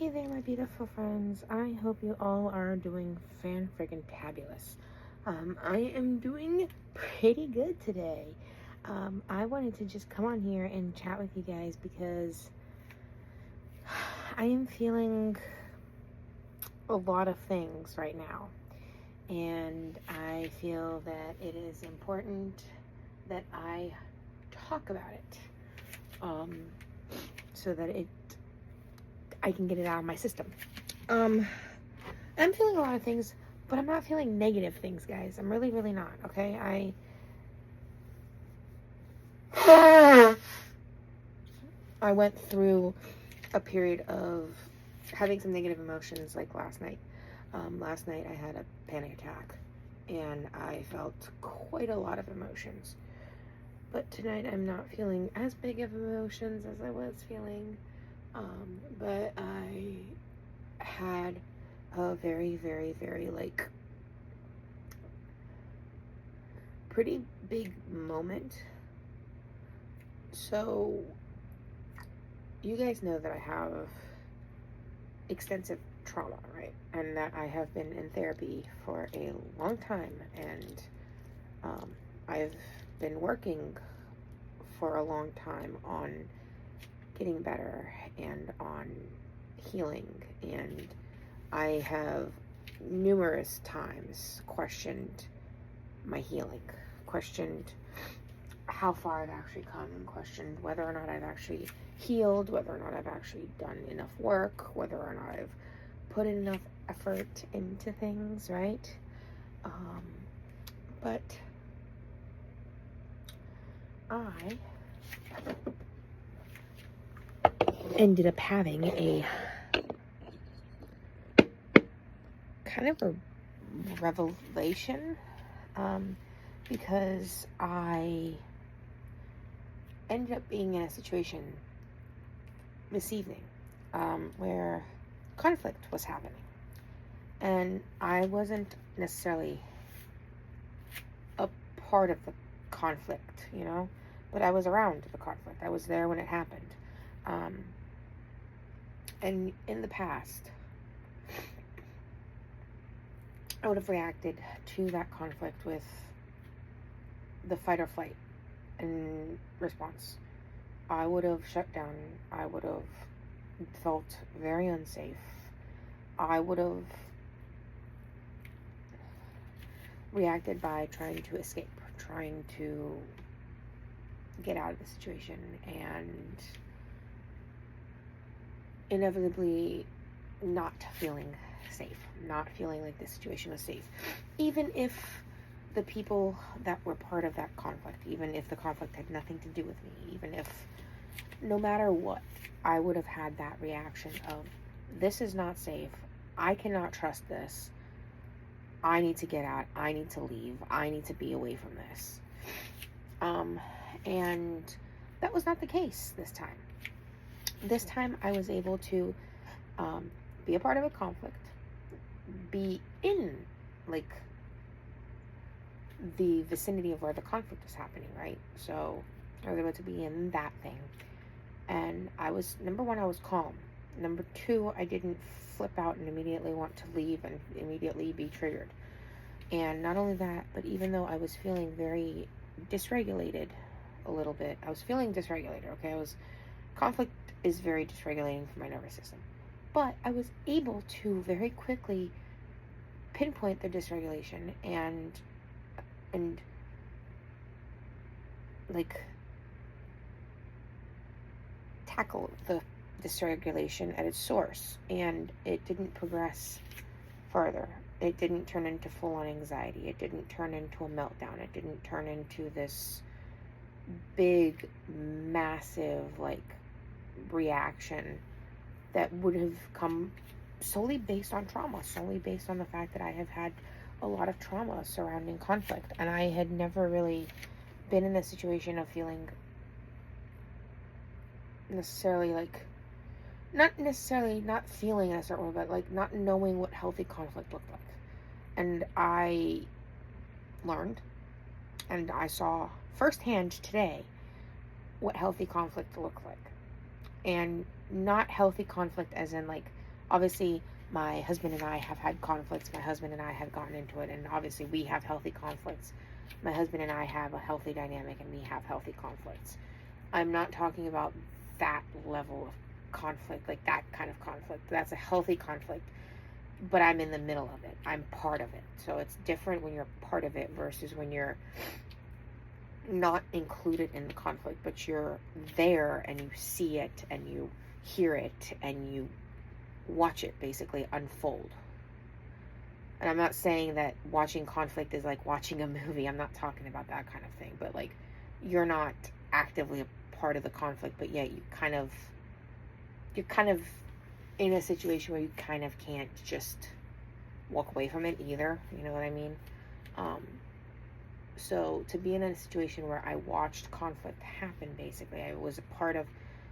Hey there, my beautiful friends. I hope you all are doing fan-friggin-tabulous. I am doing pretty good today. I wanted to just come on here and chat with you guys because I am feeling a lot of things right now. And I feel that it is important that I talk about it so that I can get it out of my system. I'm feeling a lot of things, but I'm not feeling negative things, guys. I'm really, really not, okay? I went through a period of having some negative emotions like last night. Last night I had a panic attack, and I felt quite a lot of emotions. But tonight I'm not feeling as big of emotions as I was feeling. But I had a very, very, very, pretty big moment. So, you guys know that I have extensive trauma, right? And that I have been in therapy for a long time, and I've been working for a long time on getting better and on healing, and I have numerous times questioned my healing, questioned how far I've actually come, and questioned whether or not I've actually healed, whether or not I've actually done enough work, whether or not I've put enough effort into things, right? But I ended up having a kind of a revelation, because I ended up being in a situation this evening where conflict was happening, and I wasn't necessarily a part of the conflict, but I was around the conflict. I was there when it happened. And in the past, I would have reacted to that conflict with the fight or flight in response. I would have shut down. I would have felt very unsafe. I would have reacted by trying to escape, trying to get out of the situation, and inevitably not feeling safe, not feeling like the situation was safe. Even if the people that were part of that conflict, even if the conflict had nothing to do with me, even if no matter what, I would have had that reaction of, this is not safe, I cannot trust this, I need to get out, I need to leave, I need to be away from this. And that was not the case this time. This time I was able to be a part of a conflict, be in the vicinity of where the conflict was happening, right? So I was able to be in that thing, and I was, number one, I was calm. Number two, I didn't flip out and immediately want to leave and immediately be triggered. And not only that, but even though I was feeling very dysregulated a little bit, I was feeling dysregulated, okay? Conflict is very dysregulating for my nervous system. But I was able to very quickly pinpoint the dysregulation and tackle the dysregulation at its source, and it didn't progress further. It didn't turn into full-on anxiety. It didn't turn into a meltdown. It didn't turn into this big, massive, reaction that would have come solely based on trauma, solely based on the fact that I have had a lot of trauma surrounding conflict, and I had never really been in a situation of feeling necessarily not feeling in a certain way, but not knowing what healthy conflict looked like. And I learned, and I saw firsthand today what healthy conflict looked like. And not healthy conflict as in Obviously, my husband and I have had conflicts. My husband and I have gotten into it, and obviously we have healthy conflicts. My husband and I have a healthy dynamic, and we have healthy conflicts. I'm not talking about that level of conflict, like that kind of conflict. That's a healthy conflict, but I'm in the middle of it. I'm part of it. So it's different when you're part of it versus when you're not included in the conflict, but you're there and you see it and you hear it and you watch it basically unfold. And I'm not saying that watching conflict is like watching a movie. I'm not talking about that kind of thing, but like you're not actively a part of the conflict, but yet you're kind of in a situation where you kind of can't just walk away from it either. You know what I mean? So to be in a situation where I watched conflict happen, basically, I was a part of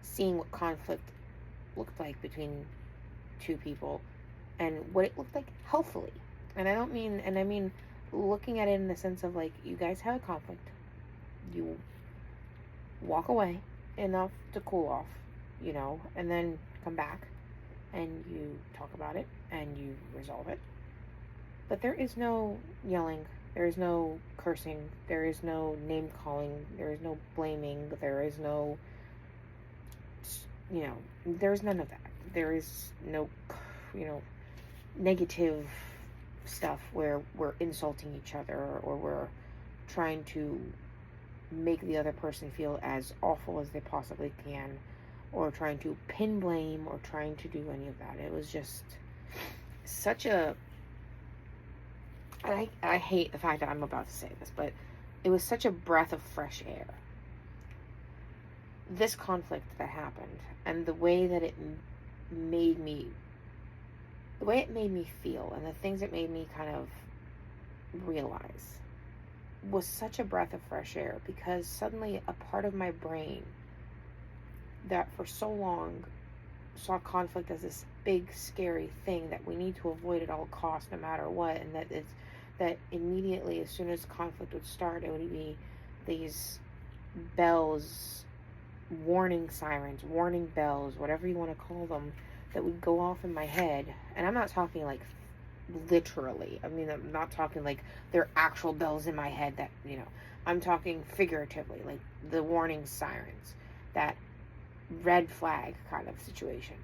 seeing what conflict looked like between two people and what it looked like healthily. And I mean looking at it in the sense of like, you guys have a conflict, you walk away enough to cool off, you know, and then come back and you talk about it and you resolve it. But there is no yelling, there is no cursing, there is no name calling, there is no blaming, there is no, you know, there's none of that. There is no, you know, negative stuff where we're insulting each other or we're trying to make the other person feel as awful as they possibly can, or trying to pin blame or trying to do any of that. It was just such a, I hate the fact that I'm about to say this, but it was such a breath of fresh air. This conflict that happened and the way that it made me feel and the things it made me kind of realize was such a breath of fresh air, because suddenly a part of my brain that for so long saw conflict as this big scary thing that we need to avoid at all costs no matter what, and that immediately as soon as conflict would start, it would be these bells, warning sirens, warning bells, whatever you want to call them, that would go off in my head. And I'm not talking like literally. I mean, I'm not talking like they're actual bells in my head that, you know, I'm talking figuratively, like the warning sirens, that red flag kind of situation.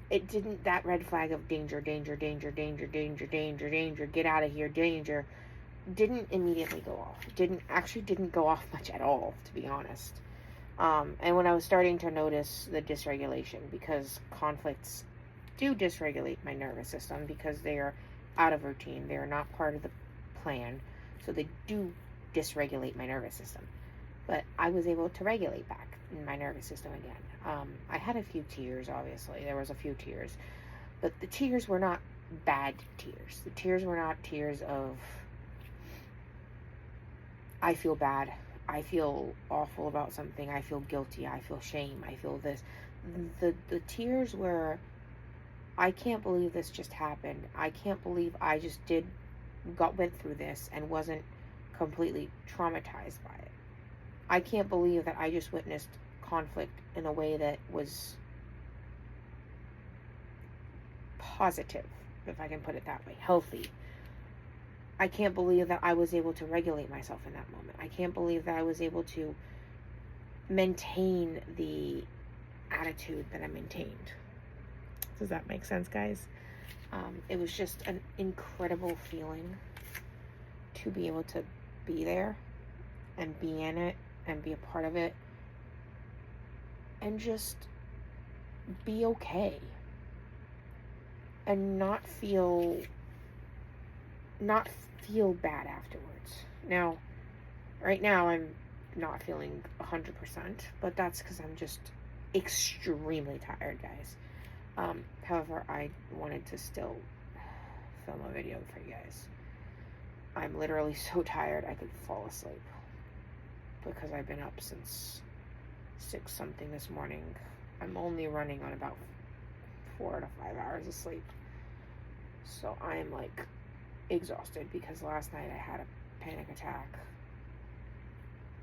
It didn't, that red flag of danger, danger, danger, danger, danger, danger, danger, get out of here, danger, didn't immediately go off. Didn't go off much at all, to be honest. And when I was starting to notice the dysregulation, because conflicts do dysregulate my nervous system because they are out of routine, they are not part of the plan, so they do dysregulate my nervous system. But I was able to regulate back in my nervous system again. I had a few tears, obviously. There was a few tears. But the tears were not bad tears. The tears were not tears of, I feel bad, I feel awful about something, I feel guilty, I feel shame, I feel this. The tears were, I can't believe this just happened. I can't believe I just went through this and wasn't completely traumatized by it. I can't believe that I just witnessed conflict in a way that was positive, if I can put it that way, healthy. I can't believe that I was able to regulate myself in that moment. I can't believe that I was able to maintain the attitude that I maintained. Does that make sense, guys? It was just an incredible feeling to be able to be there and be in it and be a part of it and just be okay and not feel bad afterwards. Now, right now I'm not feeling 100%, but that's because I'm just extremely tired, guys. However, I wanted to still film a video for you guys. I'm literally so tired I could fall asleep because I've been up since 6 something this morning. I'm only running on about 4 to 5 hours of sleep. So I'm like exhausted because last night I had a panic attack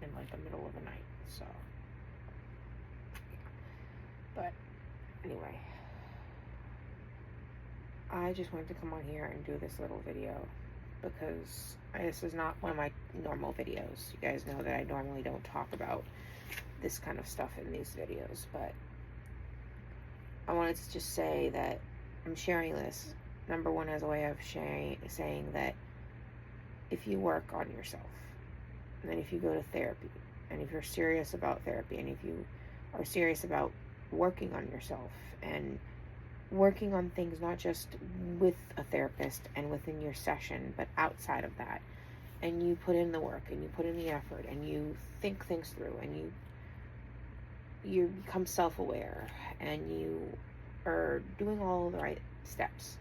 in like the middle of the night. So, but anyway, I just wanted to come on here and do this little video because this is not one of my normal videos. You guys know that I normally don't talk about this kind of stuff in these videos, but I wanted to just say that I'm sharing this, number one, as a way of saying that if you work on yourself, and then if you go to therapy, and if you're serious about therapy, and if you are serious about working on yourself and working on things not just with a therapist and within your session, but outside of that, and you put in the work and you put in the effort and you think things through and you become self-aware and you are doing all the right steps,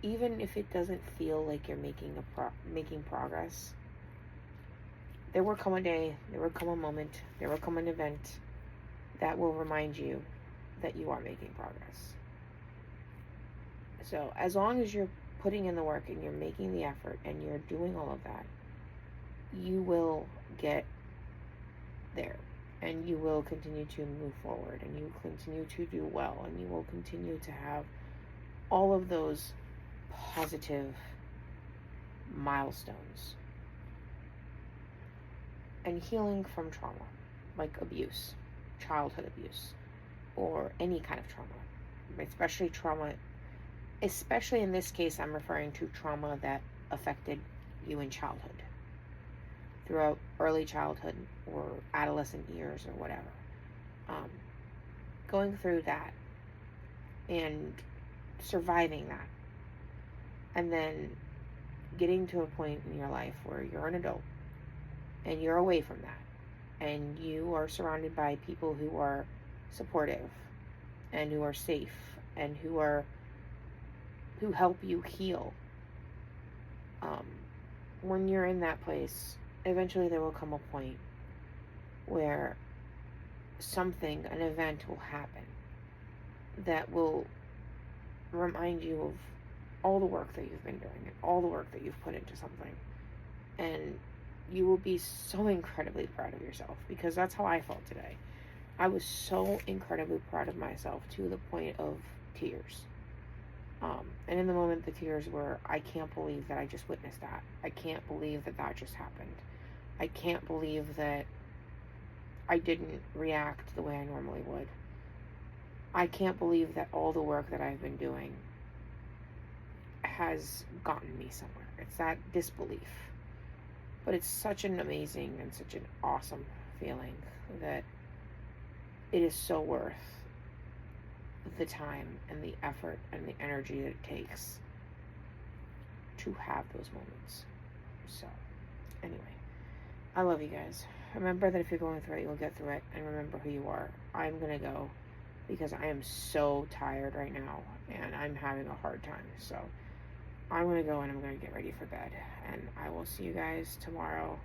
even if it doesn't feel like you're making progress, there will come a day, there will come a moment, there will come an event that will remind you that you are making progress. So as long as you're putting in the work and you're making the effort and you're doing all of that, you will get there, and you will continue to move forward, and you will continue to do well, and you will continue to have all of those positive milestones. And healing from trauma, like abuse, childhood abuse, or any kind of trauma, especially in this case, I'm referring to trauma that affected you in childhood, throughout early childhood or adolescent years or whatever. Going through that and surviving that, and then getting to a point in your life where you're an adult and you're away from that, and you are surrounded by people who are supportive and who are safe and who help you heal. When you're in that place, eventually there will come a point where an event will happen that will remind you of all the work that you've been doing and all the work that you've put into something, and you will be so incredibly proud of yourself, because that's how I felt today. I was so incredibly proud of myself to the point of tears. And in the moment, the tears were, I can't believe that I just witnessed that. I can't believe that that just happened. I can't believe that I didn't react the way I normally would. I can't believe that all the work that I've been doing has gotten me somewhere. It's that disbelief. But it's such an amazing and such an awesome feeling that it is so worth the time and the effort and the energy that it takes to have those moments. So, anyway, I love you guys. Remember that if you're going through it, you'll get through it, and remember who you are. I'm gonna go because I am so tired right now and I'm having a hard time. So, I'm gonna go and I'm gonna get ready for bed, and I will see you guys tomorrow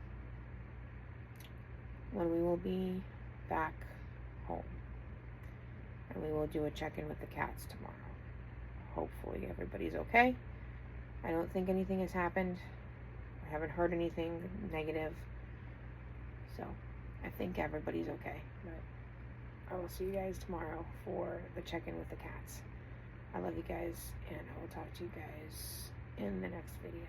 when we will be back home. And we will do a check-in with the cats tomorrow. Hopefully everybody's okay. I don't think anything has happened. I haven't heard anything negative. So I think everybody's okay. But I will see you guys tomorrow for the check-in with the cats. I love you guys, and I will talk to you guys in the next video.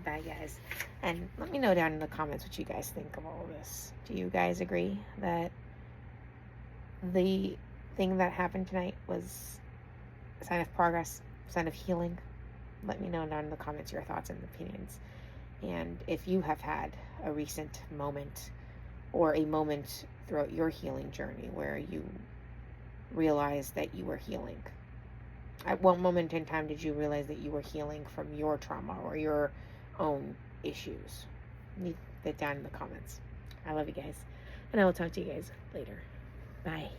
Bye, guys. And let me know down in the comments what you guys think of all of this. Do you guys agree that the thing that happened tonight was a sign of progress, a sign of healing? Let me know down in the comments your thoughts and opinions. And if you have had a recent moment or a moment throughout your healing journey where you realized that you were healing. At what moment in time did you realize that you were healing from your trauma or your own issues? Leave that down in the comments. I love you guys, and I will talk to you guys later. Bye.